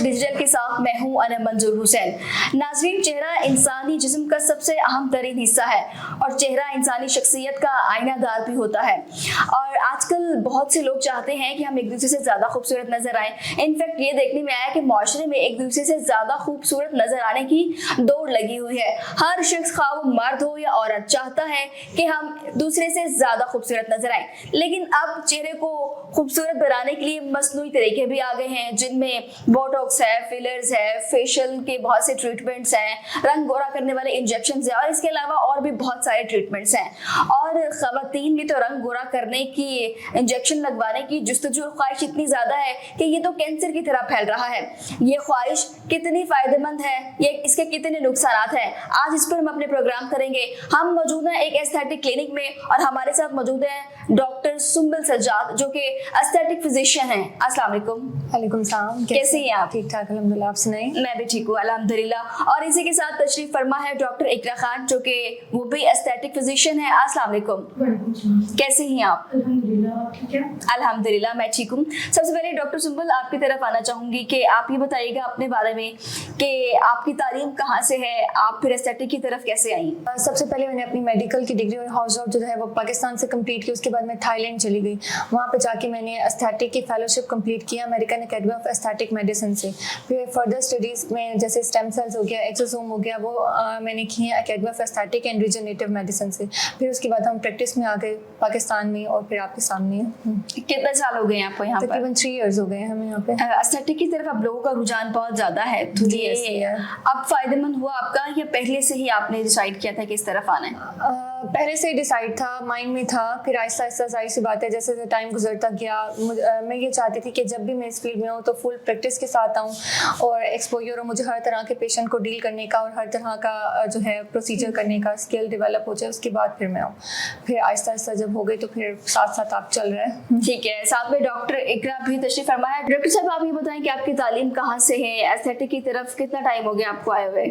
Digital के साथ मैं हूं अनम मंजूर हुसैन। नाज़रीन, चेहरा इंसानी जिस्म का सबसे अहम तरीन हिस्सा है और चेहरा इंसानी शख्सियत का आईनादार भी होता है। और आजकल बहुत से लोग चाहते हैं कि हम एक दूसरे से ज़्यादा खूबसूरत नजर आए। इनफैक्ट ये देखने में आया कि माशरे में एक दूसरे से ज़्यादा खूबसूरत नजर आने की दौड़ लगी हुई है। हर शख्स, खा वो मर्द हो या औरत, चाहता है कि हम दूसरे से ज़्यादा खूबसूरत नजर आए। लेकिन अब चेहरे को खूबसूरत बनाने के लिए मसनूई तरीके भी आ गए हैं, जिनमें बोटॉक्स है, फिलर्स है, फेशियल के बहुत से ट्रीटमेंट्स हैं, रंग गोरा करने वाले इंजेक्शंस हैं और इसके अलावा और भी बहुत सारे ट्रीटमेंट्स हैं। और ख़वातीन में तो रंग गोरा करने की, इंजेक्शन लगवाने की जुस्तजू ख्वाहिश इतनी ज़्यादा है कि ये तो कैंसर की तरह फैल रहा है। ये ख्वाहिश कितनी फ़ायदेमंद है, ये इसके कितने नुकसान हैं, आज इस पर हम अपने प्रोग्राम करेंगे। हम मौजूद हैं एक एस्थेटिक क्लिनिक में और हमारे साथ मौजूद हैं डॉक्टर सुंबल सज्जाद, जो कि एस्थेटिक फिजिशियन हैं। अस्सलाम वालेकुम। वालेकुम सलाम। कैसी हैं आप? ठीक ठाक अल्हम्दुलिल्लाह, आप सुनाइए? मैं भी ठीक हूँ अल्हम्दुलिल्लाह। और इसी के साथ तशरीफ फरमा है डॉक्टर इकरा खान, जो कि वो भी एस्थेटिक फिजिशियन है। अस्सलाम वालेकुम। कैसी हैं आप? अल्हम्दुलिल्लाह, ठीक है। अल्हम्दुलिल्लाह, मैं ठीक हूँ। सबसे पहले डॉक्टर सुंबल, आपकी तरफ आना चाहूँगी कि आप ये बताइएगा अपने बारे में कि आपकी तालीम कहाँ से है, आप फिर एस्थेटिक की तरफ कैसे आई? सबसे पहले मैंने अपनी मेडिकल की डिग्री और हाउस जॉब जो है वो पाकिस्तान से कंप्लीट की। उसके बाद मैं थाईलैंड चली गई। वहाँ पे जाके मैंने एस्थेटिक की फेलोशिप कंप्लीट किया American academy of aesthetic medicine से। फिर फर्दर स्टडीज़ में जैसे स्टेम सेल्स हो गया, एक्सोसोम हो गया, वो मैंने किए हैं academy of aesthetic and regenerative medicine से। फिर उसके बाद हम प्रैक्टिस में आ गए पाकिस्तान में और फिर आपके सामने। कितने साल हो गए आपको यहाँ पर? तकरीबन 3 इयर्स हो गए हैं हमें यहाँ पे। एस्थेटिक की तरफ अब लोगों का रुझान बहुत ज़्यादा है, तो ये अब फायदेमंद हुआ आपका या पहले से ही आपने डिसाइड किया था कि इस तरफ आना है? पहले से ही डिसाइड था, माइंड में था। फिर आहिस्ता आहिस्ता जाहिर सी बात है जैसे जैसे टाइम गुजरता गया, मैं ये चाहती थी कि जब भी मैं इस फील्ड में हूँ तो फुल प्रैक्टिस के साथ आऊँ और एक्सपोजर हो मुझे हर तरह के पेशेंट को डील करने का और हर तरह का जो है प्रोसीजर करने का स्किल डेवलप हो जाए। उसके बाद फिर मैं आऊँ। फिर आहिस्ता आहिस्ता जब हो गई तो फिर साथ साथ आप चल रहे हैं। ठीक है, साथ में डॉक्टर इकरा भी तशरीफ फरमा है। डॉक्टर साहब, आप ये बताएं कि आपकी तालीम कहाँ से है, एस्थेटिक की तरफ कितना टाइम हो गया आपको आए हुए?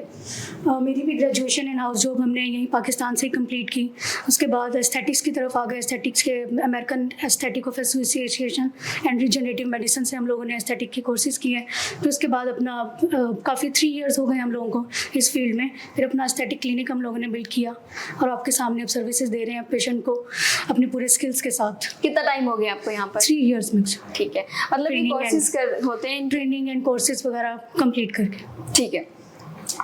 मेरी भी ग्रेजुएशन इन हाउस जॉब हमने यहीं पाकिस्तान से कंप्लीट की। उसके बाद एस्थेटिक्स की तरफ आ गए। एस्थेटिक्स के American aesthetic of association and regenerative medicine से हम लोगों ने एस्थेटिक के कोर्सेज किए हैं। फिर उसके बाद अपना काफ़ी 3 इयर्स हो गए हम लोगों को इस फील्ड में। फिर अपना एस्थेटिक क्लिनिक हम लोगों ने बिल्ड किया और आपके सामने अब सर्विसेज दे रहे हैं पेशेंट को अपने पूरे स्किल्स के साथ। कितना टाइम हो गया आपको यहाँ पर? 3 इयर्स में। ठीक है, मतलब ये कोर्सेज होते हैं, ट्रेनिंग एंड कोर्सेज वगैरह कंप्लीट करके। ठीक है।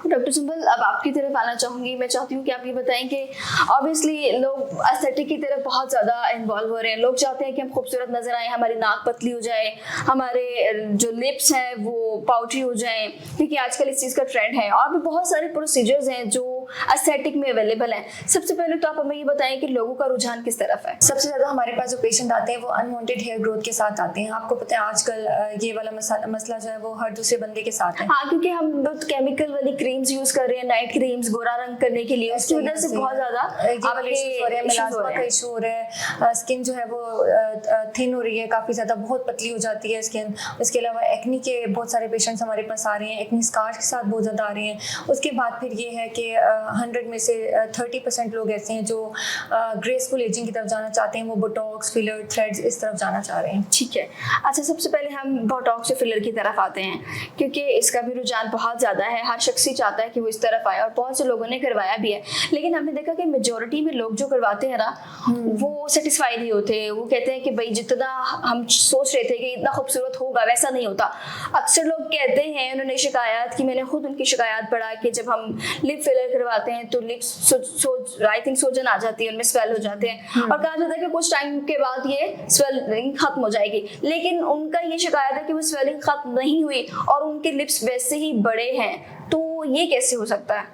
डॉक्टर सुंबल, अब आपकी तरफ आना चाहूँगी। मैं चाहती हूँ कि आप ये बताएं कि ऑब्वियसली लोग एस्थेटिक की तरफ बहुत ज़्यादा इन्वॉल्व हो रहे हैं। लोग चाहते हैं कि हम खूबसूरत नज़र आएँ, हमारी नाक पतली हो जाए, हमारे जो लिप्स हैं वो पाउडरी हो जाएं, क्योंकि आजकल इस चीज़ का ट्रेंड है। और भी बहुत सारे प्रोसीजर्स हैं जो एस्थेटिक में अवेलेबल हैं। सबसे पहले तो आप हमें ये बताएं कि लोगों का रुझान किस तरफ है? सबसे ज़्यादा हमारे पास जो पेशेंट आते हैं वो अनवांटेड हेयर ग्रोथ के साथ आते हैं। आपको पता है आजकल ये वाला मसला जो है वो हर दूसरे बंदे के साथ है। हाँ, क्योंकि हम बहुत केमिकल वाली क्रीम्स यूज कर रहे हैं, नाइट क्रीम्स गोरा रंग करने के लिए, उसकी वजह से बहुत ज्यादा मेलास्मा का इशू हो रहा है। स्किन जो है वो थिन हो रही है, काफ़ी ज़्यादा बहुत पतली हो जाती है स्किन। उसके अलावा एक्नी के बहुत सारे पेशेंट्स हमारे पास आ रहे हैं, एक्नी स्कार्स के साथ बहुत ज़्यादा आ रहे हैं। उसके बाद फिर ये है कि 100 में से 30% लोग ऐसे हैं जो ग्रेसफुल एजिंग की तरफ जाना चाहते हैं। वो बोटॉक्स, फिलर, थ्रेड्स इस तरफ जाना चाह रहे हैं। ठीक है। अच्छा, सबसे पहले हम बोटॉक्स या फिलर की तरफ आते हैं, क्योंकि इसका भी रुझान बहुत ज़्यादा है। हर शख्स ही चाहता है कि वो इस तरफ आए और बहुत से लोगों ने करवाया भी है। लेकिन हमने देखा कि मेजोरिटी में लोग जो करवाते हैं ना वो सेटिस्फाई नहीं होते। वो कहते हैं कि भाई जितना हम सोच रहे थे कि इतना खूबसूरत होगा वैसा नहीं होता। अक्सर लोग कहते हैं, उन्होंने शिकायत की, मैंने खुद उनकी शिकायत पढ़ा कि जब हम लिप फिलर करवाते हैं तो लिप्स आई थिंक सोजन आ जाती है, उनमें स्वेल हो जाते हैं और कहा जाता है कि कुछ टाइम के बाद ये स्वेलिंग खत्म हो जाएगी। लेकिन उनका ये शिकायत है कि वो स्वेलिंग खत्म नहीं हुई और उनके लिप्स वैसे ही बड़े हैं। तो ये कैसे हो सकता है?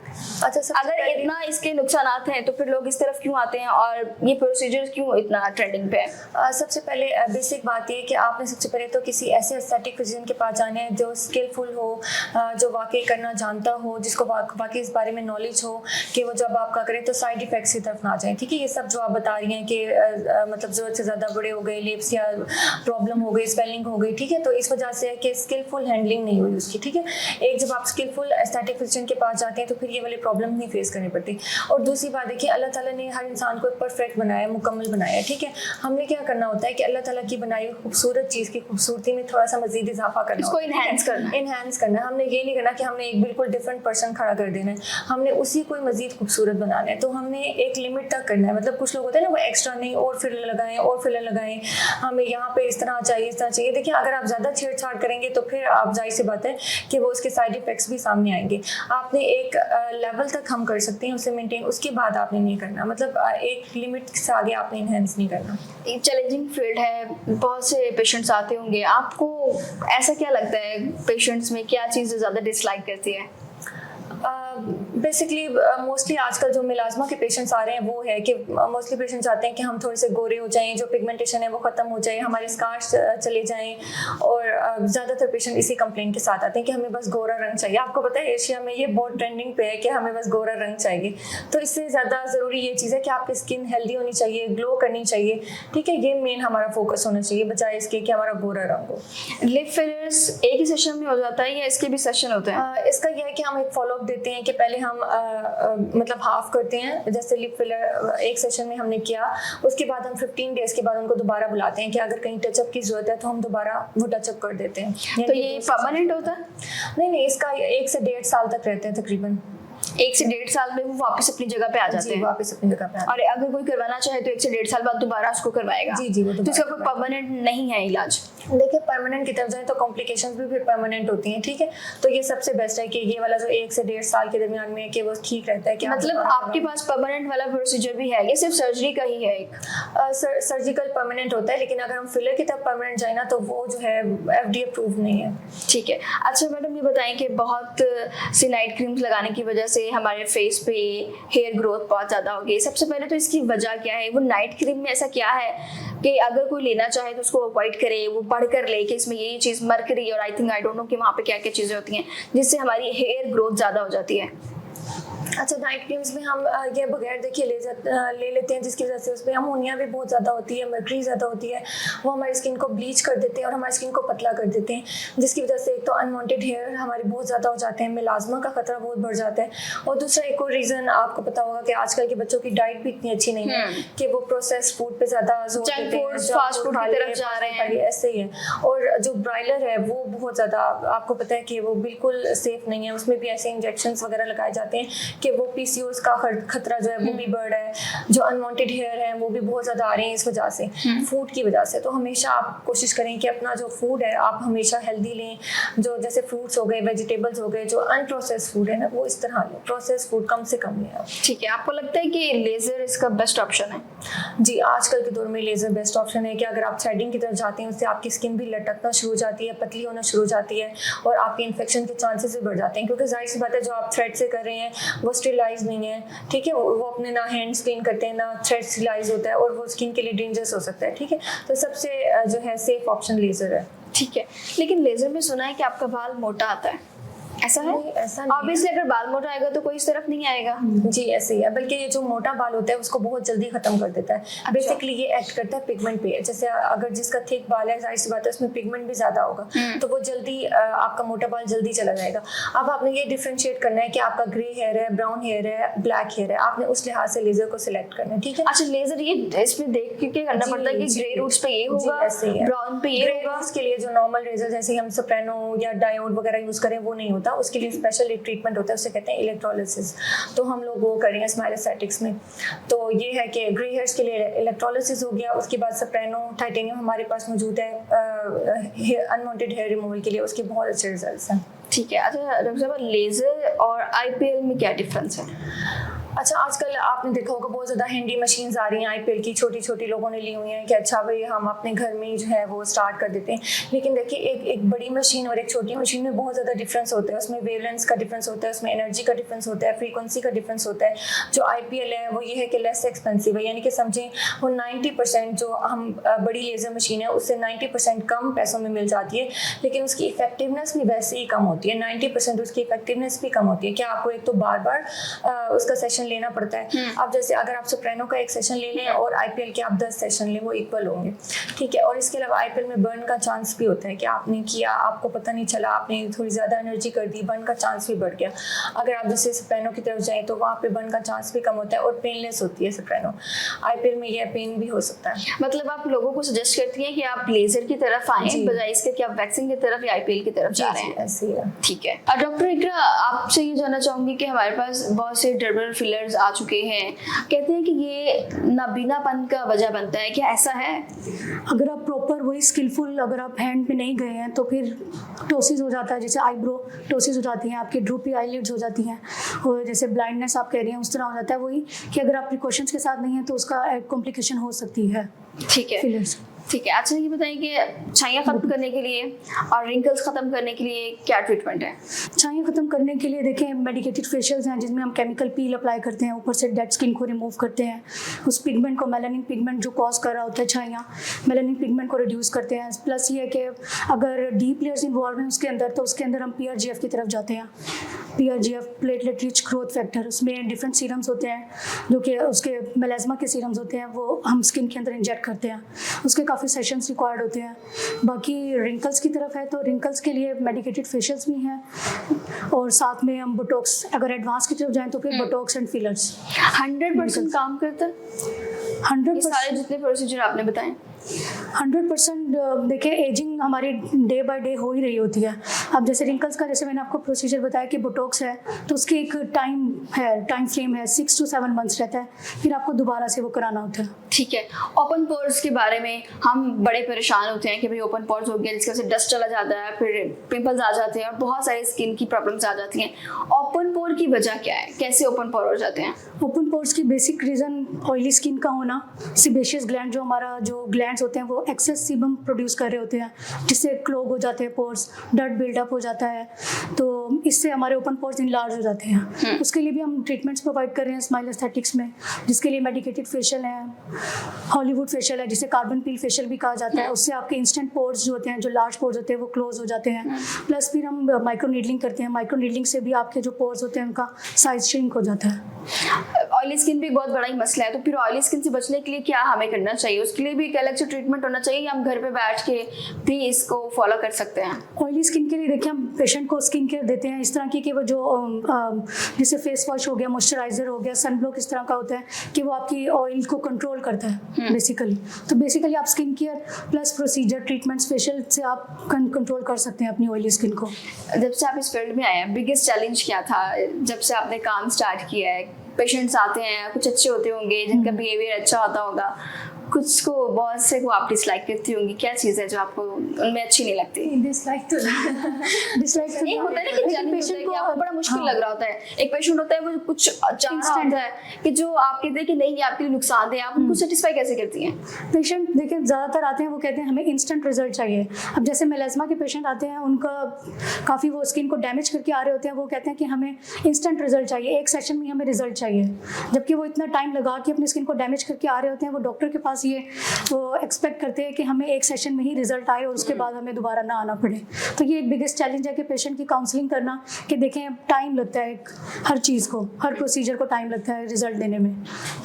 अच्छा, अगर इतना इसके नुकसानात हैं तो फिर लोग इस तरफ क्यों आते हैं और ये प्रोसीजर क्यों इतना ट्रेंडिंग पे है? सबसे पहले बेसिक बात ये है कि आपने सबसे पहले तो किसी ऐसे एस्थेटिक फिजिशियन के पास जाना है जो स्किलफुल हो, जो वाकई करना जानता हो, जिसको वाकई इस बारे में नॉलेज हो कि वो जब आपका करें तो साइड इफेक्ट्स की तरफ ना जाए। ठीक है, ये सब जो आप बता रही हैं कि मतलब ज़रूरत से ज़्यादा बड़े हो गए लिप्स या प्रॉब्लम हो गई, स्वेलिंग हो गई, ठीक है, तो इस वजह से है कि स्किलफुल हैंडलिंग नहीं हुई उसकी। ठीक है, एक जब आप स्किलफुल एस्थेटिक फिजिशियन के पास जाते हैं तो फिर ये वाले प्रॉब्लम नहीं फेस करनी पड़ती। और दूसरी बात देखिए, अल्लाह ताला ने हर इंसान को परफेक्ट बनाया, मुकम्मल बनाया, ठीक है। हमने क्या करना होता है कि अल्लाह ताला की बनाई हुई खूबसूरत चीज़ की खूबसूरती में थोड़ा सा मजीद इजाफा करना, इसको इनहेंस करना है। हमने ये नहीं करना कि हमने एक बिल्कुल डिफरेंट पर्सन खड़ा कर देना है, हमने उसी को मजीद खूबसूरत बनाना है। तो हमने एक लिमिट तक करना है। मतलब कुछ लोग होते हैं ना, वो एक्स्ट्रा नहीं, और फिलर लगाएं और फिलर लगाएं, हमें यहाँ पे इस तरह चाहिए, इस तरह चाहिए। देखिए, अगर आप ज़्यादा छेड़छाड़ करेंगे तो फिर आप जाहिर सी बात है कि वो उसके साइड इफेक्ट्स भी सामने आएंगे। आपने एक लेवल तक हम कर सकते हैं उसे मेंटेन, उसके बाद आपने नहीं करना। मतलब एक लिमिट से आगे आपने इनहेंस नहीं करना। एक चैलेंजिंग फील्ड है, बहुत से पेशेंट्स आते होंगे, आपको ऐसा क्या लगता है पेशेंट्स में क्या चीज़ें ज़्यादा डिसलाइक करती है? बेसिकली मोस्टली आजकल जो मिलाजमा के पेशेंट्स आ रहे हैं वो है कि मोस्टली पेशेंट्स चाहते हैं कि हम थोड़े से गोरे हो जाएं, जो पिगमेंटेशन है वो ख़त्म हो जाए, हमारे स्कार्स चले जाएं। और ज़्यादातर पेशेंट इसी कंप्लेंट के साथ आते हैं कि हमें बस गोरा रंग चाहिए। आपको पता है एशिया में ये बहुत ट्रेंडिंग पे है कि हमें बस गोरा रंग चाहिए। तो इससे ज़्यादा ज़रूरी ये चीज़ है कि आपकी स्किन हेल्दी होनी चाहिए, ग्लो करनी चाहिए, ठीक है। ये मेन हमारा फोकस होना चाहिए बजाय इसके कि हमारा गोरा रंग हो। लिप फिलर्स एक ही सेशन में हो जाता है या इसके भी सेशन होते हैं? इसका यह है कि हम एक फॉलोअप देते हैं कि पहले हम मतलब हाफ करते हैं, जैसे लिप फिलर एक सेशन में हमने किया, उसके बाद हम 15 डेज के बाद उनको दोबारा बुलाते हैं कि अगर कहीं टचअप की जरूरत है तो हम दोबारा वो टचअप कर देते हैं। तो ये परमानेंट होता है? नहीं, इसका 1 से 1.5 साल तक रहते हैं तकरीबन। 1 से 1.5 साल में वो वापस अपनी जगह पे आ जाते हैं? वापस अपनी जगह पे और अगर कोई करवाना चाहे तो 1 से 1.5 साल बाद दोबारा उसको करवाएगा? जी, वो तो इसका कोई परमानेंट नहीं है इलाज? देखिए, परमानेंट की तरफ जाए तो कॉम्प्लिकेशंस भी फिर परमानेंट होती हैं, ठीक है। तो ये सबसे बेस्ट है कि ये वाला जो 1 से 1.5 साल के दरमियान में कि वो ठीक रहता है। कि मतलब आपके पास परमानेंट वाला प्रोसीजर भी है या सिर्फ सर्जरी का ही है? एक सर्जिकल परमानेंट होता है, लेकिन अगर हम फिलर की तरफ परमानेंट जाए ना तो वो जो है FDA अप्रूव नहीं है। ठीक है। अच्छा मैडम, ये बताएं कि बहुत सी नाइट क्रीम्स लगाने की वजह से हमारे फेस पे हेयर ग्रोथ बहुत ज़्यादा हो गई। सबसे पहले तो इसकी वजह क्या है? वो नाइट क्रीम में ऐसा क्या है कि अगर कोई लेना चाहे तो उसको अवॉइड करे, वो पढ़ कर ले कि इसमें ये चीज़ मरकरी और आई डोंट नो कि वहाँ पे क्या क्या चीज़ें होती हैं जिससे हमारी हेयर ग्रोथ ज़्यादा हो जाती है? अच्छा, नाइट क्रीम्स में हम ये बगैर देखिए ले लेते हैं, जिसकी वजह से उसमें अमोनिया भी बहुत ज़्यादा होती है, मर्करी ज़्यादा होती है। वो हमारी स्किन को ब्लीच कर देते हैं और हमारी स्किन को पतला कर देते हैं, जिसकी वजह से एक तो अनवांटेड हेयर हमारे बहुत ज़्यादा हो जाते हैं, मिलाजमा का खतरा बहुत बढ़ जाता है। और दूसरा एक और रीज़न आपको पता होगा कि आजकल के बच्चों की डाइट भी इतनी अच्छी नहीं है कि वो प्रोसेस फूड पे ज़्यादा जोर देते हैं, फास्ट फूड की तरफ जा रहे हैं, ऐसे ही है। और जो ब्रायलर है वो बहुत ज़्यादा, आपको पता है कि वो बिल्कुल सेफ नहीं है, उसमें भी ऐसे इंजेक्शंस वगैरह लगाए जाते हैं कि वो PCOS का खतरा जो है वो भी बढ़ रहा है। जो अनवांटेड हेयर है वो भी बहुत ज़्यादा आ रहे हैं इस वजह से, फूड की वजह से। तो हमेशा आप कोशिश करें कि अपना जो फूड है आप हमेशा हेल्दी लें, जो जैसे फ्रूट्स हो गए, वेजिटेबल्स हो गए, जो अनप्रोसेस्ड फूड है ना वो इस तरह लें, प्रोसेस्ड फूड कम से कम लें आप। ठीक है। आपको लगता है कि लेज़र इसका बेस्ट ऑप्शन है? जी, आजकल के दौर में लेज़र बेस्ट ऑप्शन है कि अगर आप थ्रेडिंग की तरफ जाते हैं उससे आपकी स्किन भी लटकना शुरू हो जाती है, पतली होना शुरू हो जाती है और आपके इन्फेक्शन के चांसेस भी बढ़ जाते हैं, क्योंकि जाहिर सी बात है जो आप थ्रेड से कर रहे हैं वो स्टेरिलाइज नहीं है, ठीक है। वो अपने ना हैंड्स क्लीन करते हैं, ना थ्रेड स्टेरिलाइज होता है और वो स्किन के लिए डेंजरस हो सकता है, ठीक है। तो सबसे जो है सेफ ऑप्शन लेज़र है। ठीक है। लेकिन लेज़र में सुना है कि आपका बाल मोटा आता है, ऐसा है? ऐसा नहीं, ऑब्वियसली अगर बाल मोटा आएगा तो कोई इस तरफ नहीं आएगा। जी ऐसे ही है, बल्कि ये जो मोटा बाल होता है उसको बहुत जल्दी खत्म कर देता है। बेसिकली ये एक्ट करता है पिगमेंट पे। जैसे अगर जिसका थिक बाल है, जाहिर सी बात है उसमें पिगमेंट भी ज्यादा होगा, तो वो जल्दी आपका मोटा बाल जल्दी चला जाएगा। अब आपने ये डिफरेंशिएट करना है कि आपका ग्रे हेयर है, ब्राउन हेयर है, ब्लैक हेयर है, आपने उस लिहाज से लेजर को सिलेक्ट करना है, ठीक है। अच्छा, लेजर ये इसमें देख के करना पड़ता है कि ग्रे रूट्स पे ये होगा, ब्राउन पे ये होगा? उसके लिए जो नॉर्मल लेजर जैसे हम सोप्रानो या डायोड वगैरह यूज करें वो नहीं होता, उसके लिए स्पेशल ट्रीटमेंट होता है, उसे कहते हैं इलेक्ट्रोलिसिस। तो हम लोग वो करेंगे स्माइल एस्थेटिक्स में। तो ये है कि ग्रे हेयर्स के लिए इलेक्ट्रोलिसिस हो गया, उसके बाद सोप्रानो टाइटेनियम हमारे पास मौजूद है अनवांटेड हेयर रिमूवल के लिए, उसके बहुत अच्छे रिजल्ट्स हैं। ठीक है। अच्छा डॉक्टर साहब, लेजर और IPL में क्या डिफरेंस है? अच्छा, आजकल आपने देखा होगा बहुत ज़्यादा हैंडी मशीन्स आ रही हैं IPL की, छोटी छोटी लोगों ने ली हुई हैं कि अच्छा भाई हम अपने घर में ही जो है वो स्टार्ट कर देते हैं। लेकिन देखिए एक बड़ी मशीन और एक छोटी मशीन में बहुत ज़्यादा डिफरेंस होता है, उसमें वेवलेंथ्स का डिफरेंस होता है, उसमें एनर्जी का डिफरेंस होता है, फ्रीक्वेंसी का डिफरेंस होता है। जो IPL है वो ये है कि लेस एक्सपेंसिव है, यानी कि समझें वो 90% जो हम बड़ी लेज़र मशीन है उससे 90% कम पैसों में मिल जाती है, लेकिन उसकी इफेक्टिवनेस भी वैसे ही कम होती है, 90% उसकी इफेक्टिवनेस भी कम होती है। क्या आपको एक तो बार बार उसका सेशन सेशन लेना पड़ता है। अब जैसे अगर आप सोप्रानो का एक सेशन ले लें और आईपीएल के आप 10 सेशन लें, वो इक्वल होंगे, ठीक है। और इसके अलावा आईपीएल में बर्न का चांस भी होता है कि आपने किया, आपको पता नहीं चला, आपने थोड़ी ज़्यादा एनर्जी कर दी, बर्न का चांस भी बढ़ गया। अगर आप जैसे सोप्रानो की तरफ जाएँ तो वहाँ पे बर्न का चांस भी कम होता है और पेनलेस होती है सोप्रानो। आईपीएल में यह पेन भी हो सकता है। मतलब आप लोगों को सजेस्ट करती हैं कि आप लेजर की तरफ आएं बजाय इसके कि आप वैक्सिंग की तरफ या आईपीएल की तरफ जा रहे हैं। ऐसे ही है। ठीक है। और डॉक्टर इकरा, आपसे ये जानना चाहूंगी कि हमारे पास बहुत से डर्मल फिलर्स आ चुके हैं, कहते हैं कि ये नाबीनापन का वजह बनता है, क्या ऐसा है? अगर आप प्रॉपर वही स्किलफुल अगर आप हैंड पे नहीं गए हैं तो फिर टोसिस हो जाता है, जैसे आईब्रो टोसिस हो जाती हैं, आपकी ड्रूपी आईलिड्स हो जाती हैं, और जैसे ब्लाइंडनेस आप कह रही हैं उस तरह हो जाता है। वही कि अगर आप प्रिकॉशंस के साथ नहीं हैं तो उसका कॉम्प्लिकेशन हो सकती है। ठीक है, फिलर्स। ठीक है। अच्छा ये बताइए कि छाइयाँ खत्म करने के लिए और रिंकल्स खत्म करने के लिए क्या ट्रीटमेंट है? छाइयाँ खत्म करने के लिए देखें मेडिकेटेड फेशियल्स हैं जिसमें हम केमिकल पील अप्लाई करते हैं, ऊपर से डेड स्किन को रिमूव करते हैं, उस पिगमेंट को, मेलानिन पिगमेंट जो कॉज कर रहा होता है छाइयाँ, मेलानिन पिगमेंट को रिड्यूस करते हैं। प्लस ये है कि अगर डीप लेयर्स इन्वॉल्व हैं उसके अंदर तो उसके अंदर हम PRGF की तरफ जाते हैं। PRGF platelet rich growth factor, उसमें डिफरेंट सीरम्स होते हैं जो कि उसके मेलाज्मा के सीरम्स होते हैं, वो हम स्किन के अंदर इंजेक्ट करते हैं, उसके काफ़ी सेशंस रिक्वायर्ड होते हैं। बाकी रिंकल्स की तरफ है तो रिंकल्स के लिए मेडिकेटेड फेशियल्स भी हैं, और साथ में हम बोटॉक्स, अगर एडवांस की तरफ जाएं तो फिर बोटॉक्स एंड फिलर्स 100% काम करता है? 100% ये सारे जितने प्रोसीजर आपने बताए 100% देखिए, एजिंग हमारी डे बाय डे हो ही रही होती है। अब जैसे रिंकल्स का, जैसे मैंने आपको प्रोसीजर बताया कि बोटॉक्स है तो उसकी एक टाइम फ्रेम है, 6 to 7 मंथ्स रहता है, फिर आपको दोबारा से वो कराना होता है। ठीक है। ओपन पोर्स के बारे में हम बड़े परेशान होते हैं कि भाई ओपन पोर्स हो गया, जिसकी वजह से डस्ट चला जाता है, फिर पिंपल्स आ जाते हैं और बहुत सारी स्किन की प्रॉब्लम्स आ जाती हैं। ओपन पोर की वजह क्या है, कैसे ओपन पोर हो जाते हैं? ओपन पोर्स की बेसिक रीज़न ऑयली स्किन का होना, सिबेशियस ग्लैंड, जो हमारा जो ग्लैंड्स होते हैं वो एक्सेस सीबम प्रोड्यूस कर रहे होते हैं, जिससे क्लोग हो जाते हैं पोर्स, डर्ट बिल्डअप हो जाता है, तो इससे हमारे ओपन पोर्स इनलार्ज हो जाते हैं। उसके लिए भी हम ट्रीटमेंट्स प्रोवाइड कर रहे हैं स्माइल एस्थेटिक्स में, जिसके लिए मेडिकेटेड फेशियल है, हॉलीवुड फेशियल है जिसे कार्बन पील फेशियल भी कहा जाता है, उससे आपके इंस्टेंट पोर्स जो होते हैं, जो लार्ज पोर्स होते हैं वो क्लोज हो जाते हैं। प्लस फिर हम माइक्रो नीडलिंग करते हैं, माइक्रो नीडलिंग से भी आपके जो पोर्स होते हैं उनका साइज श्रिंक हो जाता है। ऑयली स्किन भी बहुत बड़ा ही मसला है, तो फिर ऑयली स्किन से बचने के लिए क्या हमें करना चाहिए? उसके लिए भी एक अलग से ट्रीटमेंट होना चाहिए या हम घर पे बैठ के भी इसको फॉलो कर सकते हैं? ऑयली स्किन के लिए देखिए, हम पेशेंट को स्किन केयर देते हैं इस तरह की कि वो जो जैसे फेस वॉश हो गया, मॉइस्चराइजर हो गया, सन ब्लॉक इस तरह का होता है कि वो आपकी ऑयल को कंट्रोल करता है बेसिकली। तो बेसिकली आप skin care plus procedure treatments facial से आप कंट्रोल कर सकते हैं अपनी ऑयली स्किन को। जब से आप इस फील्ड में आए हैं, बिगेस्ट चैलेंज क्या था जब से आपने काम स्टार्ट किया है? पेशेंट्स आते हैं, कुछ अच्छे होते होंगे जिनका बिहेवियर अच्छा होता होगा, कुछ को बहुत से को आप डिसलाइक करती होंगी, क्या चीज़ है जो आपको उनमें अच्छी नहीं लगती? डिसलाइक तो नहीं होता है ना कि पेशेंट को आपको बड़ा मुश्किल लग रहा होता है। एक पेशेंट होता है वो कुछ चाह रहा होता है कि जो आप कहते हैं कि नहीं ये आपके लिए नुकसानदेह है, आप उनको सेटिस्फाई कैसे करती हैं? पेशेंट देखिए ज़्यादातर आते हैं, वो कहते हैं हमें इंस्टेंट रिजल्ट चाहिए। अब जैसे मेलाज्मा के पेशेंट आते हैं, उनका काफ़ी वो स्किन को डैमेज करके आ रहे होते हैं, वो कहते हैं कि हमें इंस्टेंट रिजल्ट चाहिए, एक सेशन में हमें रिजल्ट चाहिए, जबकि वो इतना टाइम लगा के अपनी स्किन को डैमेज करके आ रहे होते हैं। वो डॉक्टर के पास ये वो एक्सपेक्ट करते हैं कि हमें एक सेशन में ही रिजल्ट आए और उसके बाद हमें दोबारा ना आना पड़े। तो ये एक बिगेस्ट चैलेंज है कि पेशेंट की काउंसलिंग करना, कि देखें टाइम लगता है हर चीज़ को, हर प्रोसीजर को टाइम लगता है रिजल्ट देने में।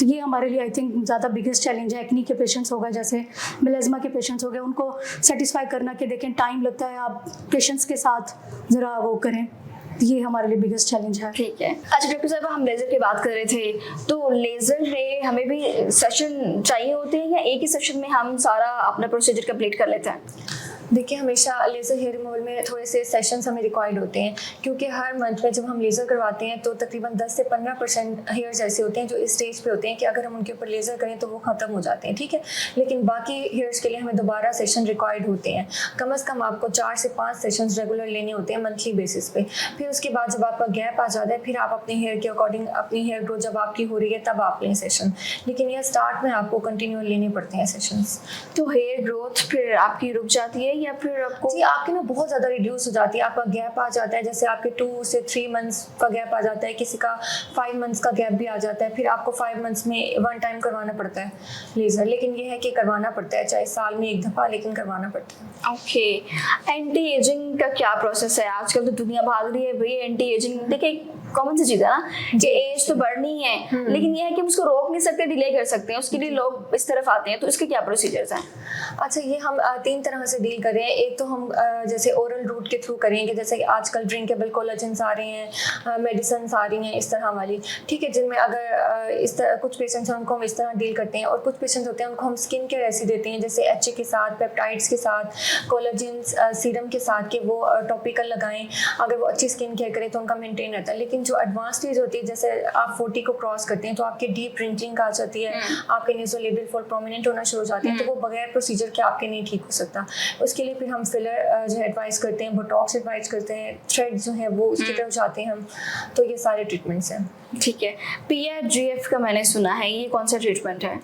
तो ये हमारे लिए आई थिंक ज़्यादा बिगेस्ट चैलेंज है। एक्नी के पेशेंट्स हो गए, जैसे मेलाज्मा के पेशेंट्स हो गए, उनको सेटिस्फाई करना कि देखें टाइम लगता है, आप पेशेंट्स के साथ ज़रा वो करें, ये हमारे लिए बिगेस्ट चैलेंज है। ठीक है। अच्छा डॉक्टर साहब, हम लेज़र की बात कर रहे थे, तो लेज़र में हमें भी सेशन चाहिए होते हैं या एक ही सेशन में हम सारा अपना प्रोसीजर कंप्लीट कर लेते हैं? देखिए, हमेशा लेज़र हेयर रिमूवल में थोड़े से सेशंस हमें रिक्वायर्ड होते हैं, क्योंकि हर मंथ में जब हम लेज़र करवाते हैं तो तकरीबन 10 से 15% हेयर्स ऐसे होते हैं जो इस स्टेज पे होते हैं कि अगर हम उनके ऊपर लेज़र करें तो वो ख़त्म हो जाते हैं, ठीक है। लेकिन बाकी हेयर्स के लिए हमें दोबारा सेशन रिक्वायर्ड होते हैं। कम से कम आपको 4 से 5 सेशंस रेगुलर लेने होते हैं मंथली बेसिस पे। फिर उसके बाद जब आपका गैप आ जाता है, फिर आप अपने हेयर के अकॉर्डिंग, अपनी हेयर ग्रोथ जब आपकी हो रही है तब आप लें सेशन, लेकिन यह स्टार्ट में आपको कंटिन्यू लेने पड़ते हैं सेशंस। तो हेयर ग्रोथ फिर आपकी रुक जाती है या फिर आपको? जी, आपकी ना बहुत ज़्यादा रिड्यूस हो जाती है, आपका गैप आ जाता है, जैसे आपके 2 से 3 मंथ्स का गैप आ जाता है, किसी का 5 मंथ्स का गैप भी आ जाता है, फिर आपको 5 मंथ्स में 1 टाइम करवाना पड़ता है लेज़र, लेकिन ये है कि करवाना पड़ता है, चाहे साल में 1 दफ़ा, लेकिन करवाना पड़ता है। ओके, एंटी एजिंग का क्या प्रोसेस है? आजकल तो दुनिया भाग रही है भाई एंटी एजिंग, देखिए कॉमन सी चीज़ है ना कि एज तो बढ़नी है, लेकिन ये है कि हम उसको रोक नहीं सकते, डिले कर सकते हैं, उसके लिए लोग इस तरफ आते हैं, तो इसके क्या प्रोसीजर्स हैं? अच्छा, ये हम 3 तरह से डील कर रहे हैं। एक तो हम जैसे ओरल रूट के थ्रू करेंगे, जैसे कि आजकल ड्रिंकेबल कोलेजन्स आ रहे हैं, मेडिसिन आ रही हैं इस तरह वाली, ठीक है, जिनमें अगर इस तरह कुछ पेशेंट्स हैं उनको हम इस तरह डील करते हैं, और कुछ पेशेंट्स होते हैं उनको हम स्किन केयर ऐसी देते हैं जैसे HA के साथ, पेप्टाइड्स के साथ, कोलेजन्स सीरम के साथ, कि वो टॉपिकल लगाएं, अगर वो अच्छी स्किन केयर करें तो उनका मेंटेन रहता है। लेकिन जो एडवांस स्टेज होती है, जैसे आप 40 को क्रॉस करते हैं तो आपकी डीप रिंकलिंग आ जाती है, आपके नेज़ोलेबियल फोल्ड प्रोमिनेंट होना शुरू हो जाते हैं, तो वो बगैर प्रोसीजर के आपके नहीं ठीक हो सकता। उसके लिए फिर हम फिलर जो एडवाइस करते हैं, बोटॉक्स एडवाइस करते हैं, थ्रेड जो है वो उसकी तरफ जाते हैं हम, तो ये सारे ट्रीटमेंट्स हैं। ठीक है, PRGF का मैंने सुना है, ये कौन सा ट्रीटमेंट है?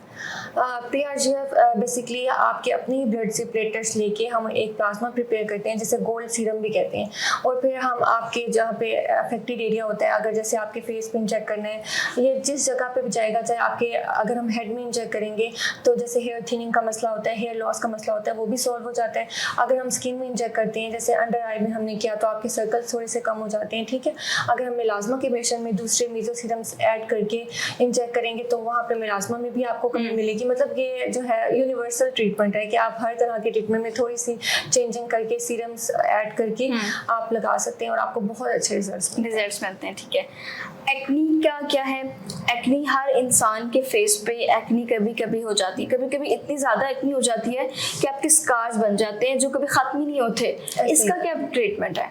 PRGF बेसिकली आपके अपनी ब्लड से प्लेटलेट्स लेके हम एक प्लाज्मा प्रिपेयर करते हैं, जिसे गोल्ड सीरम भी कहते हैं, और फिर हम आपके जहाँ पे अफेक्टेड एरिया होता है, अगर जैसे आपके फेस पे इंजेक्ट करना है, ये जिस जगह पे भी जाएगा, चाहे आपके अगर हम हेड में इंजेक्ट करेंगे तो जैसे हेयर थिनिंग का मसला होता है, हेयर लॉस का मसला होता है, वो भी सॉल्व हो जाता है। अगर हम स्किन में इंजेक्ट करते हैं, जैसे अंडर आई में हमने किया, तो आपके सर्कल्स थोड़े से कम हो जाते हैं, ठीक है। अगर हम मिलाज़मा के पेशेंट में दूसरे मेजो सीरम्स ऐड करके इंजेक्ट करेंगे तो वहाँ पे मिलाज़मा में भी आपको कमी मिलेगी। मतलब ये जो है यूनिवर्सल ट्रीटमेंट है कि आप हर तरह के ट्रीटमेंट में थोड़ी सी चेंजिंग करके, सीरम्स ऐड करके आप लगा सकते हैं और आपको बहुत अच्छे रिजल्ट्स मिलते हैं। ठीक है, एक्नी का क्या है? एक्नी हर इंसान के फेस पे एक्नी कभी कभी हो जाती है, कभी कभी इतनी ज़्यादा एक्नी हो जाती है कि आपके स्कार्स बन जाते हैं जो कभी ख़त्म ही नहीं होते। इसका क्या ट्रीटमेंट है?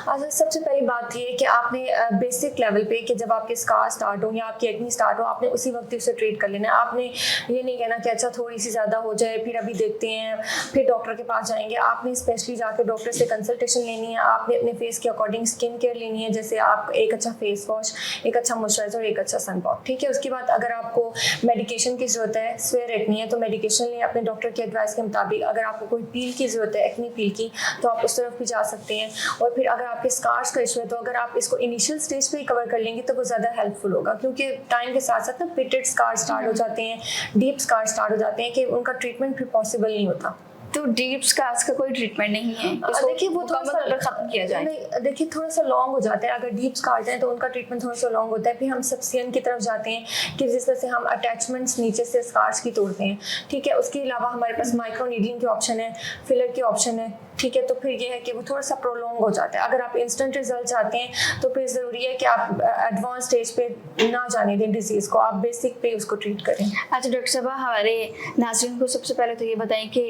अच्छा, सबसे पहली बात ये है कि आपने बेसिक लेवल पे कि जब आपके स्कार स्टार्ट हो या आपकी एक्नी स्टार्ट हो, आपने उसी वक्त उसे ट्रीट कर लेना है। आपने ये नहीं कहना कि अच्छा थोड़ी सी ज़्यादा हो जाए, फिर अभी देखते हैं, फिर डॉक्टर के पास जाएंगे। आपने स्पेशली जाकर डॉक्टर से कंसल्टेशन लेनी है, आपने अपने फेस के अकॉर्डिंग स्किन केयर लेनी है, जैसे आप एक अच्छा फेस वॉश, एक अच्छा मॉइस्चराइजर और एक अच्छा सनब्लॉक, ठीक है। उसके बाद अगर आपको मेडिकेशन की ज़रूरत है, स्वेयर एक्नी है, तो मेडिकेशन लें अपने डॉक्टर की एडवाइस के मुताबिक। अगर आपको कोई पील की ज़रूरत है, एक्नी पील की, तो आप उस तरफ भी जा सकते हैं। और फिर अगर आपके स्कार्स का इशू है, तो अगर आप इसको इनिशियल स्टेज पे ही कवर कर लेंगे तो वो ज़्यादा हेल्पफुल होगा, क्योंकि टाइम के साथ साथ ना पिटेड स्कार स्टार्ट हो जाते हैं, डीप स्कार स्टार्ट हो जाते हैं कि उनका ट्रीटमेंट फिर पॉसिबल नहीं होता। तो डीप स्कार्स का कोई ट्रीटमेंट नहीं है? देखिए वो थोड़ा सा अगर खत्म किया जाए, नहीं, देखिए थोड़ा सा लॉन्ग हो जाता है। अगर डीप स्कार्स हैं तो उनका ट्रीटमेंट थोड़ा सा लॉन्ग होता है। फिर हम सब्सियन की तरफ जाते हैं कि जिस तरह से हम अटैचमेंट्स नीचे से स्कार्स की तोड़ते हैं, ठीक है। उसके अलावा हमारे पास माइक्रो नीडलिंग के ऑप्शन है, फिलर के ऑप्शन है, ठीक है। तो फिर ये है कि वो थोड़ा सा प्रोलॉन्ग हो जाता है। अगर आप इंस्टेंट रिजल्ट चाहते हैं तो फिर ज़रूरी है कि आप एडवांस स्टेज पे ना जाने दें डिजीज़ को, आप बेसिक पे उसको ट्रीट करें। अच्छा डॉक्टर साहब, हमारे नाज़रीन को सबसे पहले तो ये बताएं कि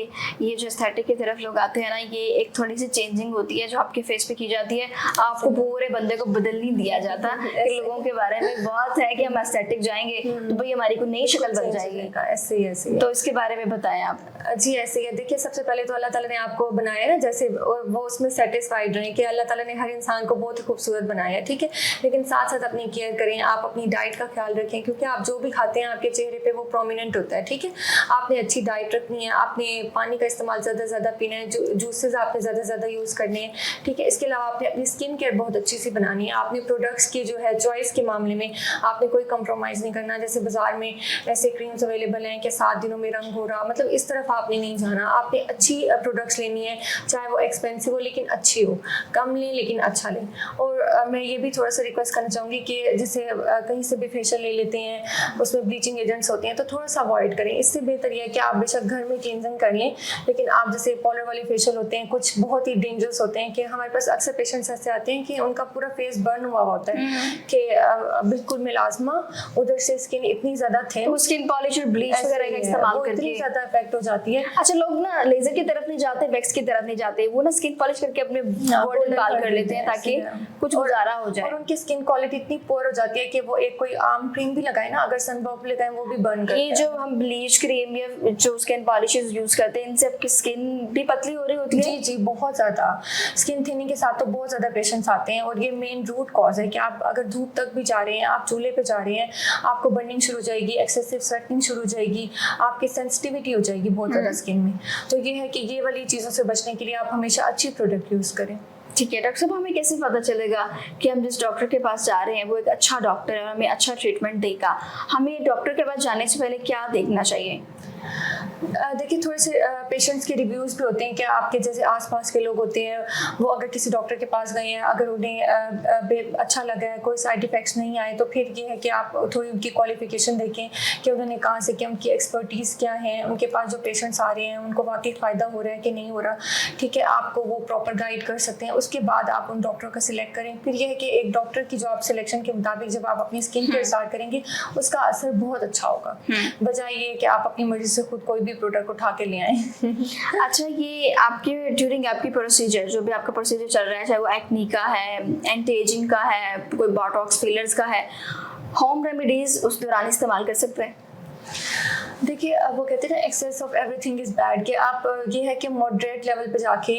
ये जो एस्थेटिक की तरफ लोग आते हैं ना, ये एक थोड़ी सी चेंजिंग होती है जो आपके फेस पे की जाती है, आपको पूरे बंदे को बदल नहीं दिया जाता। लोगों के बारे में बहुत है कि हम एस्थेटिक जाएंगे तो भाई हमारी को नई शक्ल बन जाएगी, ऐसे तो इसके बारे में बताएं आप। जी ऐसे ही है। देखिए सबसे पहले तो अल्लाह ताला ने आपको बनाया ना, जैसे वो उसमें सेटिस्फाइड रहें कि अल्लाह ताला ने हर इंसान को बहुत ही खूबसूरत बनाया है, ठीक है। लेकिन साथ साथ अपनी केयर करें, आप अपनी डाइट का ख्याल रखें, क्योंकि आप जो भी खाते हैं आपके चेहरे पे वो प्रोमिनेंट होता है, ठीक है। आपने अच्छी डाइट रखनी है, आपने पानी का इस्तेमाल ज़्यादा से ज़्यादा पीना है, जूसेस आपने ज़्यादा से ज़्यादा यूज़ करने हैं, ठीक है। इसके अलावा आपने अपनी स्किन केयर बहुत अच्छी सी बनानी है। आपने प्रोडक्ट्स की जो है चॉइस के मामले में आपने कोई कंप्रोमाइज़ नहीं करना। जैसे बाज़ार में ऐसे क्रीम्स अवेलेबल हैं कि 7 दिनों में रंग हो रहा, मतलब इस तरफ आपने नहीं जाना। आपने अच्छी प्रोडक्ट्स लेनी है, चाहे वो एक्सपेंसिव हो लेकिन अच्छी हो, कम लें लेकिन अच्छा लें। और मैं ये भी थोड़ा सा रिक्वेस्ट करना चाहूँगी कि जैसे कहीं से भी फेशियल ले लेते हैं, उसमें ब्लीचिंग एजेंट्स होते हैं, तो थोड़ा सा अवॉइड करें। इससे बेहतर यह है कि आप बेशक घर में क्लींजिंग कर लें, लेकिन आप जैसे पाउडर वाले फेशियल होते हैं, कुछ बहुत ही डेंजरस होते हैं कि हमारे पास अक्सर पेशेंट्स ऐसे आते हैं कि उनका पूरा फेस बर्न हुआ होता है कि बिल्कुल मिलाज़मा, उधर से स्किन इतनी ज़्यादा थिन, तो स्किन पॉलिश और ब्लीच वगैरह का इस्तेमाल करके इतनी ज़्यादा इफेक्ट हो जाती है। अच्छा, लोग ना लेजर की तरफ नहीं जाते, वैक्स की तरफ नहीं जाते, वो ना स्किन पॉलिश करके अपने गोल्डन बाल कर लेते हैं ताकि कुछ गुजारा हो जाए, और उनकी स्किन क्वालिटी इतनी पुअर हो जाती है कि वो एक कोई आम क्रीम भी लगाए ना, अगर सनब्लॉक लगाए वो भी बर्न करता है। ये जो हम ब्लीच क्रीम या जो स्किन पॉलिशेस यूज करते हैं, इनसे आपकी स्किन भी पतली हो रही होती है? जी जी, बहुत ज़्यादा स्किन थिनिंग के साथ तो बहुत ज़्यादा पेशेंट्स आते हैं, और ये मेन रूट कॉज है कि आप अगर धूप तक भी जा रहे हैं, आप चूल्हे पे जा रहे हैं, आपको बर्निंग शुरू हो जाएगी, एक्सेसिव स्वेटिंग शुरू हो जाएगी, आपकी सेंसिटिविटी हो जाएगी बहुत ज़्यादा स्किन में। तो ये है कि ये वाली चीज़ों से बचने के लिए आप हमेशा अच्छी प्रोडक्ट यूज़ करें। ठीक है डॉक्टर साहब, हमें कैसे पता चलेगा कि हम जिस डॉक्टर के पास जा रहे हैं वो एक अच्छा डॉक्टर है और हमें अच्छा ट्रीटमेंट देगा? हमें डॉक्टर के पास जाने से पहले क्या देखना चाहिए? देखिए, थोड़े से पेशेंट्स के रिव्यूज़ भी होते हैं कि आपके जैसे आसपास के लोग होते हैं, वो अगर किसी डॉक्टर के पास गए हैं, अगर उन्हें अच्छा लगा है, कोई साइड इफ़ेक्ट्स नहीं आए, तो फिर ये है कि आप थोड़ी उनकी क्वालिफिकेशन देखें कि उन्होंने कहाँ से किया, उनकी एक्सपर्टीज़ क्या है, उनके पास जो पेशेंट्स आ रहे हैं उनको वाकई फ़ायदा हो रहा है कि नहीं हो रहा। ठीक है, आपको वो प्रॉपर गाइड कर सकते हैं। उसके बाद आप उन डॉक्टर का सिलेक्ट करें। फिर यह है कि एक डॉक्टर की जो आप सिलेक्शन के मुताबिक जब आप अपनी स्किन केयर स्टार्ट करेंगे, उसका असर बहुत अच्छा होगा, बजाय ये कि आप अपनी मर्जी से खुद कोई भी प्रोडक्ट उठा के ले आए। अच्छा, ये आपके ड्यूरिंग आपकी प्रोसीजर, जो भी आपका प्रोसीजर चल रहा है, चाहे वो एक्नी का है, एंटी एजिंग का है, कोई बोटॉक्स फिलर्स का है, होम रेमेडीज उस दौरान इस्तेमाल कर सकते हैं? देखिए, वो कहते हैं ना, excess of everything is bad, कि आप ये है कि मॉडरेट लेवल पे जाके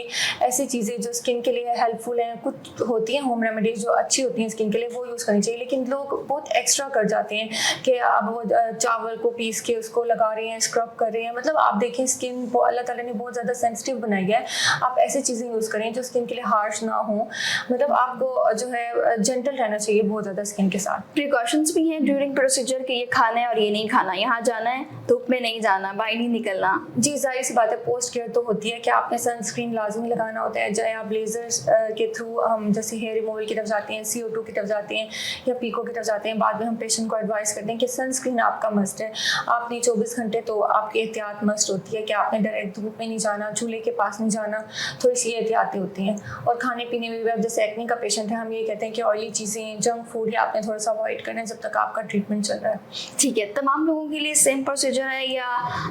ऐसी चीज़ें जो स्किन के लिए हेल्पफुल हैं, कुछ होती हैं होम रेमेडीज जो अच्छी होती हैं स्किन के लिए, वो यूज़ करनी चाहिए। लेकिन लोग बहुत एक्स्ट्रा कर जाते हैं कि अब वो चावल को पीस के उसको लगा रहे हैं, स्क्रब कर रहे हैं। मतलब आप देखें, स्किन को अल्लाह ताला ने बहुत ज़्यादा सेंसिटिव बनाई है। आप ऐसी चीज़ें यूज़ करें जो स्किन के लिए हार्श ना हो। मतलब आपको जो है जेंटल रहना चाहिए बहुत ज़्यादा स्किन के साथ। प्रिकॉशंस भी हैं ड्यूरिंग प्रोसीजर कि ये खाना है और ये नहीं खाना, यहाँ जाना है, धूप में नहीं जाना, बाहर नहीं निकलना? जी, जाहिर सी बात है, पोस्ट केयर तो होती है कि आपने सनस्क्रीन लाजमी लगाना होता है। चाहे आप लेज़र के थ्रू हम जैसे हेयर रिमूवल की तरफ जाते हैं, CO2 की तरफ जाते हैं या पीको की तरफ जाते हैं, बाद में हम पेशेंट को एडवाइस करते हैं कि सनस्क्रीन आपका मस्ट है। आपने 24 घंटे तो आपकी एहतियात मस्ट होती है कि आपने डायरेक्ट धूप में नहीं जाना, चूल्हे के पास नहीं जाना, थोड़ी सी एहतियातें होती हैं। और खाने पीने में भी, अब जैसे एक्ने का पेशेंट है, हम ये कहते हैं कि ऑयली चीज़ें, जंक फूड, या आपने थोड़ा सा अवॉइड करना है जब तक आपका ट्रीटमेंट चल रहा है। ठीक है, तमाम लोगों के लिए सेम प्रोसीजर है या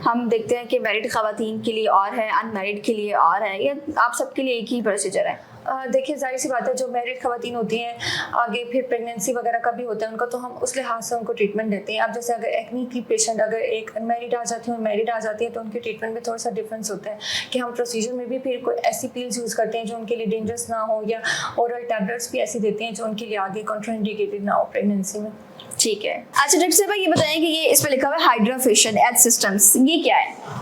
हम देखते हैं कि मैरिड ख़वातीन के लिए और है, अनमैरिड के लिए और है, या आप सबके लिए एक ही प्रोसीजर है? देखिए, जाहिर सी बात है, जो मैरिड ख़वातीन होती हैं, आगे फिर प्रेगनेंसी वगैरह का भी होता है उनका, तो हम उस लिहाज से उनको ट्रीटमेंट देते हैं। अब जैसे अगर एक्नी की पेशेंट अगर एक अनमैरिड आ जाती है और मैरिड आ जाती है, तो उनके ट्रीटमेंट में थोड़ा सा डिफरेंस होता है कि हम प्रोसीजर में भी फिर कोई ऐसी पील्स यूज़ करते हैं जो उनके लिए डेंजरस ना हो, या ओरल टैबलेट्स भी ऐसी देते हैं जो उनके लिए आगे कॉन्ट्राइंडिकेटेड ना हो प्रेगनेंसी में। ठीक है। अच्छा डॉक्टर साहब, ये बताएं कि ये इस पे लिखा हुआ है हाइड्रा फेशियल एज सिस्टम्स, ये क्या है?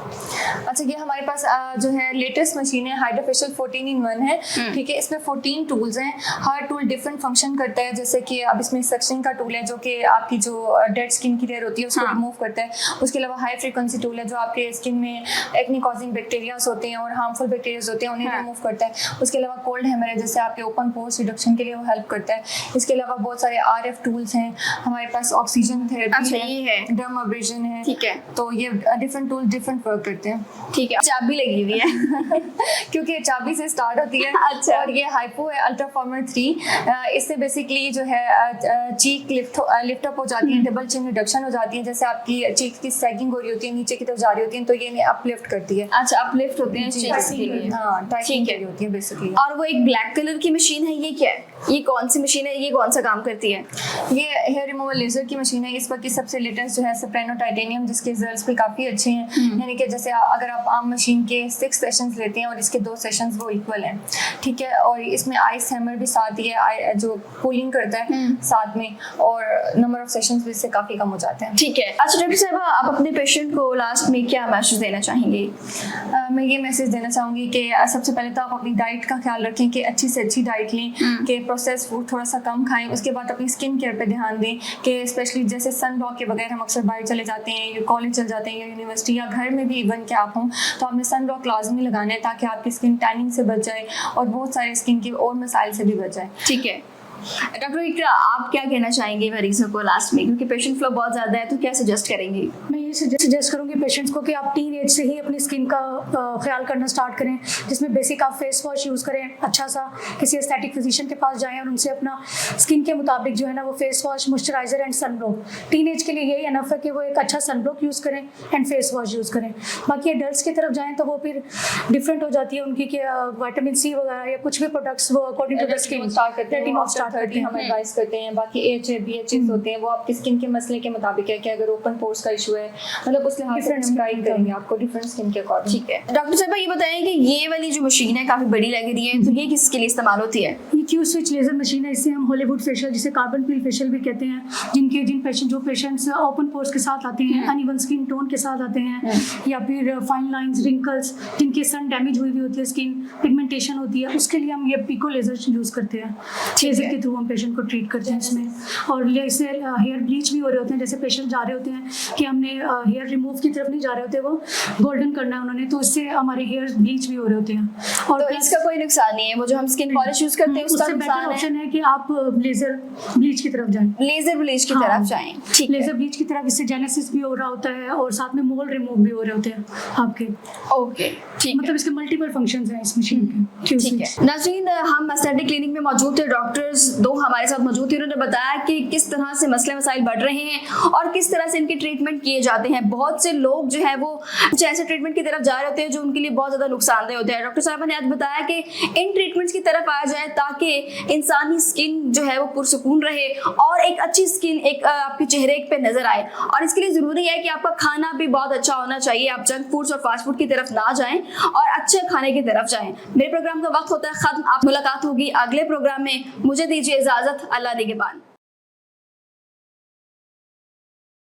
अच्छा, ये हमारे पास जो है लेटेस्ट मशीन है, हाइड्रा फेशियल 14-in-1 है। ठीक है, इसमें 14 टूल्स हैं, हर टूल डिफरेंट फंक्शन करता है। जैसे कि अब इसमें सक्शन का टूल है जो कि आपकी जो डेड स्किन की लेयर होती है उसको रिमूव करता है। उसके अलावा हाई फ्रीक्वेंसी टूल है जो आपके स्किन में एक्ने कॉजिंग बैक्टीरियाज होते हैं और हार्मफुल बैक्टीरियाज होते हैं, उन्हें रिमूव करता है। उसके अलावा कोल्ड हैमर है, जैसे आपके ओपन पोर्स रिडक्शन के लिए वो हेल्प करता है। इसके अलावा बहुत सारे RF टूल्स हैं हमारे पास, ऑक्सीजन थेरेपी है, डर्म अब्रेजन है। ठीक है, तो ये डिफरेंट टूल डिफरेंट वर्क करते हैं। ठीक है। चाबी लगी हुई है क्योंकि चाबी से स्टार्ट होती है। अच्छा। और ये हाइपो है अल्ट्रा फॉर्मर 3, इससे बेसिकली जो है चीक लिफ्ट अप हो जाती है, डबल चिन रिडक्शन हो जाती है। जैसे आपकी चीक की सैगिंग हो रही होती है, नीचे की तरफ जा रही होती है, तो ये अपलिफ्ट करती है। अच्छा, अपलिफ्ट होते हैं चीक्स के लिए। हाँ, टाइटिंग के लिए होती है बेसिकली। और वो एक ब्लैक कलर की मशीन है, ये क्या है? ये कौन सी मशीन है? ये कौन सा काम करती है? ये हेयर रिमूवल लेजर की मशीन है। इस वक्त की सबसे लेटेस्ट जो है सोप्रानो टाइटेनियम, जिसके रिजल्ट्स भी काफ़ी अच्छे हैं। यानी कि जैसे अगर आप आम मशीन के 6 सेशंस लेते हैं और इसके 2 सेशंस वो इक्वल हैं। ठीक है, और इसमें आइस हैमर भी साथ ही है जो कूलिंग करता है साथ में, और नंबर ऑफ सेशंस भी इससे काफ़ी कम हो जाते हैं। ठीक है। अच्छा डॉक्टर साहब, आप अपने पेशेंट को लास्ट में क्या मैसेज देना चाहेंगे? मैं ये मैसेज देना चाहूँगी कि सबसे पहले तो आप अपनी डाइट का ख्याल रखें कि अच्छी से अच्छी डाइट लें, कि प्रोसेस फूड थोड़ा सा कम खाएं। उसके बाद अपनी स्किन केयर पे ध्यान दें कि स्पेशली जैसे सन ब्लॉक के बगैर हम अक्सर बाहर चले जाते हैं, या कॉलेज चले जाते हैं, या यूनिवर्सिटी, या घर में भी इवन के आप हों, तो आपने सन ब्लॉक लाजमी लगाना है ताकि आपकी स्किन टैनिंग से बच जाए और बहुत सारे स्किन के और मसाइल से भी बच जाए। ठीक है डॉक्टर इकरा, आप क्या कहना चाहेंगे मरीजों को लास्ट में, क्योंकि पेशेंट फ्लो बहुत ज़्यादा है, तो क्या सजेस्ट करेंगे? मैं ये सजेस्ट करूँगी पेशेंट्स को कि आप टीन एज से ही अपनी स्किन का ख्याल करना स्टार्ट करें, जिसमें बेसिक आप फेस वॉश यूज़ करें, अच्छा सा किसी एस्थेटिक फिजिशियन के पास जाएं और उनसे अपना स्किन के मुताबिक जो है ना वो face wash, moisturiser and sunblock, teen age के लिए यही अनफ है कि वो एक अच्छा सनब्लॉक यूज़ करें एंड फेस वॉश यूज़ करें। बाकी एडल्ट्स की तरफ जाएँ तो वो फिर डिफरेंट हो जाती है उनकी कि विटामिन C वगैरह या कुछ भी प्रोडक्ट्स वो according to the skin retinol start 30 हम एडवाइस करते हैं। बाकी AHA BHAs होते हैं, वो आपकी स्किन के मसले के मुताबिक है कि अगर ओपन पोर्स का इशू है, मतलब उस लिहाज से हम गाइड करेंगे आपको डिफरेंट स्किन के अकॉर्डिंग। ठीक है डॉक्टर साहब ये बताएं कि ये वाली जो मशीन है काफी बड़ी लग रही है, तो ये किसके लिए इस्तेमाल होती है? ये क्यू स्विच लेजर मशीन है, इससे हम हॉलीवुड फेशियल जिसे कार्बन पील फेशियल भी कहते हैं, जिन पेशेंट्स ओपन पोर्स के साथ आते हैं, अनइवन स्किन टोन के साथ आते हैं, या फिर फाइन लाइंस रिंकल्स, जिनकी सन डैमेज हुई होती है, स्किन पिगमेंटेशन होती है, उसके लिए हम ये पिको लेजर यूज़ करते हैं। लेजर के थ्रू हम पेशेंट को ट्रीट करते हैं इसमें। और इससे हेयर ब्लीच भी हो रहे होते हैं, जैसे पेशेंट जा रहे होते हैं कि हमने हेयर रिमूव की तरफ नहीं जा रहे होते, वो गोल्डन करना है उन्होंने, तो इससे हमारे हेयर ब्लीच भी हो रहे होते हैं। और तो इसका कोई नुकसान नहीं है, वो जो हम स्किन पॉलिश यूज करते हैं उसका उससे बेटर नुकसान ऑप्शन है कि आप लेजर ब्लीच की तरफ जाएं। लेजर ब्लीच की हाँ, तरफ जाएं। ठीक लेजर ब्लीच की तरफ, इससे जेनेसिस भी हो रहा होता है और साथ में मोल रिमूव भी हो रहे होते हैं आपके। ओके ठीक मतलब इसके मल्टीपल फंक्शंस हैं इस मशीन के। ठीक है नाज़रीन, हम एस्थेटिक क्लिनिक में मौजूद थे, डॉक्टर्स 2 हमारे साथ मौजूद थे। उन्होंने बताया कि किस तरह से मसले मसाइल बढ़ रहे हैं और किस तरह से इनके ट्रीटमेंट किए जाते हैं। बहुत से लोग जो है वो कुछ ऐसे ट्रीटमेंट की तरफ जा रहे होते हैं जो उनके लिए बहुत ज़्यादा नुकसानदेह होते हैं। डॉक्टर साहब ने आज बताया कि इन ट्रीटमेंट्स की तरफ आया जाए ताकि इंसानी स्किन जो है वो पुरसुकून रहे और एक अच्छी स्किन एक आपके चेहरे पे नजर आए। और इसके लिए ज़रूरी है कि आपका खाना भी बहुत अच्छा होना चाहिए, आप जंक फूड्स और फास्ट फूड की तरफ ना जाएं और अच्छे खाने की तरफ जाएं। मेरे प्रोग्राम का वक्त होता है खत्म, आप मुलाकात होगी अगले प्रोग्राम में। मुझे दीजिए इजाज़त, अल्लाह निगहबान।